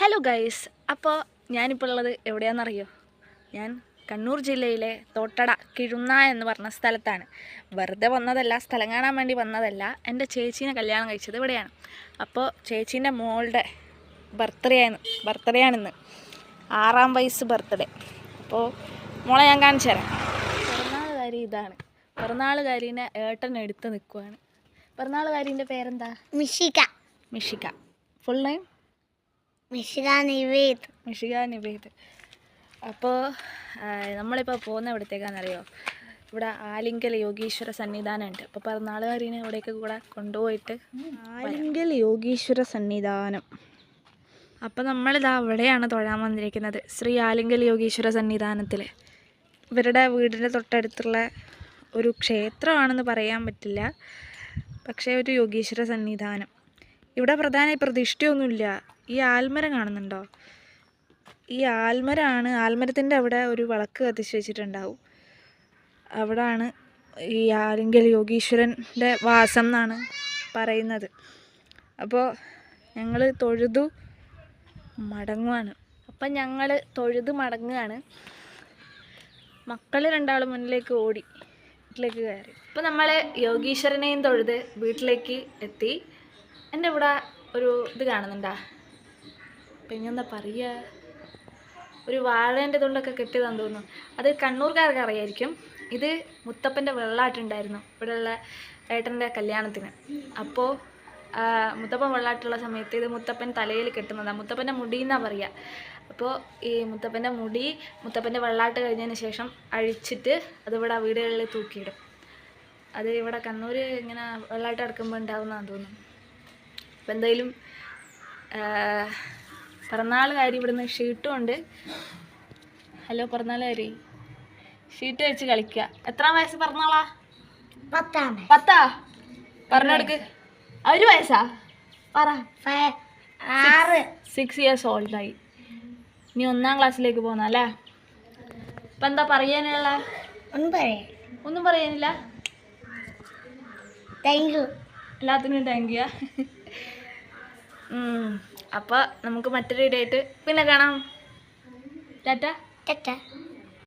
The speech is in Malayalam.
ഹലോ ഗൈസ്, അപ്പോൾ ഞാനിപ്പോൾ ഉള്ളത് എവിടെയാണെന്നറിയോ? ഞാൻ കണ്ണൂർ ജില്ലയിലെ തോട്ടട കിഴുന്ന എന്ന് പറഞ്ഞ സ്ഥലത്താണ്. വെറുതെ വന്നതല്ല, സ്ഥലം കാണാൻ വേണ്ടി വന്നതല്ല. എൻ്റെ ചേച്ചീനെ കല്യാണം കഴിച്ചത് ഇവിടെയാണ്. അപ്പോൾ ചേച്ചീൻ്റെ മോളുടെ ബർത്ത്ഡേ ആണിന്ന്, 6ാം വയസ്സ് ബർത്ത്ഡേ. അപ്പോൾ മോളെ ഞാൻ കാണിച്ചു തരാം. പിറന്നാളുകാരി ഇതാണ്. പിറന്നാളുകാരീനെ ഏട്ടൻ എടുത്ത് നിൽക്കുവാണ്. പിറന്നാളുകാരീൻ്റെ പേരെന്താ? മിഷിക. Full name Mishika Nived. അപ്പോൾ നമ്മളിപ്പോൾ പോകുന്ന എവിടത്തേക്കാണെന്നറിയോ? ഇവിടെ ആലിങ്കൽ യോഗീശ്വര സന്നിധാനം ഉണ്ട്. അപ്പോൾ പിറന്നാളുകാരീനെ ഇവിടേക്ക് കൂടെ കൊണ്ടുപോയിട്ട് ആലിങ്കൽ യോഗീശ്വര സന്നിധാനം. അപ്പോൾ നമ്മളിതാ അവിടെയാണ് തൊഴാൻ വന്നിരിക്കുന്നത്, ശ്രീ ആലിങ്കൽ യോഗീശ്വര സന്നിധാനത്തിൽ. ഇവരുടെ വീടിൻ്റെ തൊട്ടടുത്തുള്ള ഒരു ക്ഷേത്രമാണെന്ന് പറയാൻ പറ്റില്ല, പക്ഷേ ഒരു യോഗീശ്വര സന്നിധാനം. ഇവിടെ പ്രധാന പ്രതിഷ്ഠയൊന്നുമില്ല. ഈ ആൽമരം കാണുന്നുണ്ടോ? ഈ ആൽമരമാണ്. ആൽമരത്തിൻ്റെ അവിടെ ഒരു വിളക്ക് കത്തിച്ച് വെച്ചിട്ടുണ്ടാവും. അവിടാണ് ഈ ആലിങ്കൽ യോഗീശ്വരൻ്റെ വാസം എന്നാണ് പറയുന്നത്. അപ്പോൾ ഞങ്ങൾ തൊഴുതു മടങ്ങുകയാണ്. മക്കൾ രണ്ടാളും മുന്നിലേക്ക് ഓടി വീട്ടിലേക്ക് കയറി. അപ്പോൾ നമ്മൾ യോഗീശ്വരനെയും തൊഴുത് വീട്ടിലേക്ക് എത്തി. എൻ്റെ ഇവിടെ ഒരു ഇത് കാണുന്നുണ്ടാ? അപ്പം ഇങ്ങെന്താ പറയുക, ഒരു വാഴേൻ്റെ തുണ്ടൊക്കെ കെട്ടിയതാന്ന് തോന്നുന്നു. അത് കണ്ണൂർക്കാർക്ക് അറിയായിരിക്കും. ഇത് മുത്തപ്പൻ്റെ വെള്ളാട്ടുണ്ടായിരുന്നു ഇവിടെയുള്ള ഏട്ടൻ്റെ കല്യാണത്തിന്. അപ്പോൾ മുത്തപ്പൻ വെള്ളാട്ടുള്ള സമയത്ത് ഇത് മുത്തപ്പൻ തലയിൽ കെട്ടുന്നതാണ്. മുത്തപ്പൻ്റെ മുടി എന്നാണ് പറയുക. അപ്പോൾ ഈ മുത്തപ്പൻ്റെ വെള്ളാട്ട് കഴിഞ്ഞതിന് ശേഷം അഴിച്ചിട്ട് അതിവിടെ വീടുകളിൽ തൂക്കിയിടും. അത് ഇവിടെ കണ്ണൂർ ഇങ്ങനെ വെള്ളാട്ട് എടുക്കുമ്പോൾ ഉണ്ടാവുന്നതാണെന്ന് തോന്നുന്നു. അപ്പം എന്തായാലും പിറന്നാളുകാരി ഇവിടുന്ന് ഷീട്ടും ഉണ്ട്. ഹലോ പിറന്നാളുകാരി, ഷീറ്റ് വെച്ച് കളിക്കുക. എത്രാം വയസ്സ് പിറന്നാളാ? 10 പറഞ്ഞെടുക്ക്. 1 വയസ്സാ? പറ. 6 years ഓൾഡായി. ഇനി 1ാം ക്ലാസ്സിലേക്ക് പോകുന്നല്ലേ? ഇപ്പം എന്താ പറയാനുള്ള? ഒന്നും പറയാനില്ല. എല്ലാത്തിനും താങ്ക് യു. അപ്പോൾ നമുക്ക് മറ്റൊരു വീഡിയോ ആയിട്ട് പിന്നെ കാണാം. ടാറ്റ.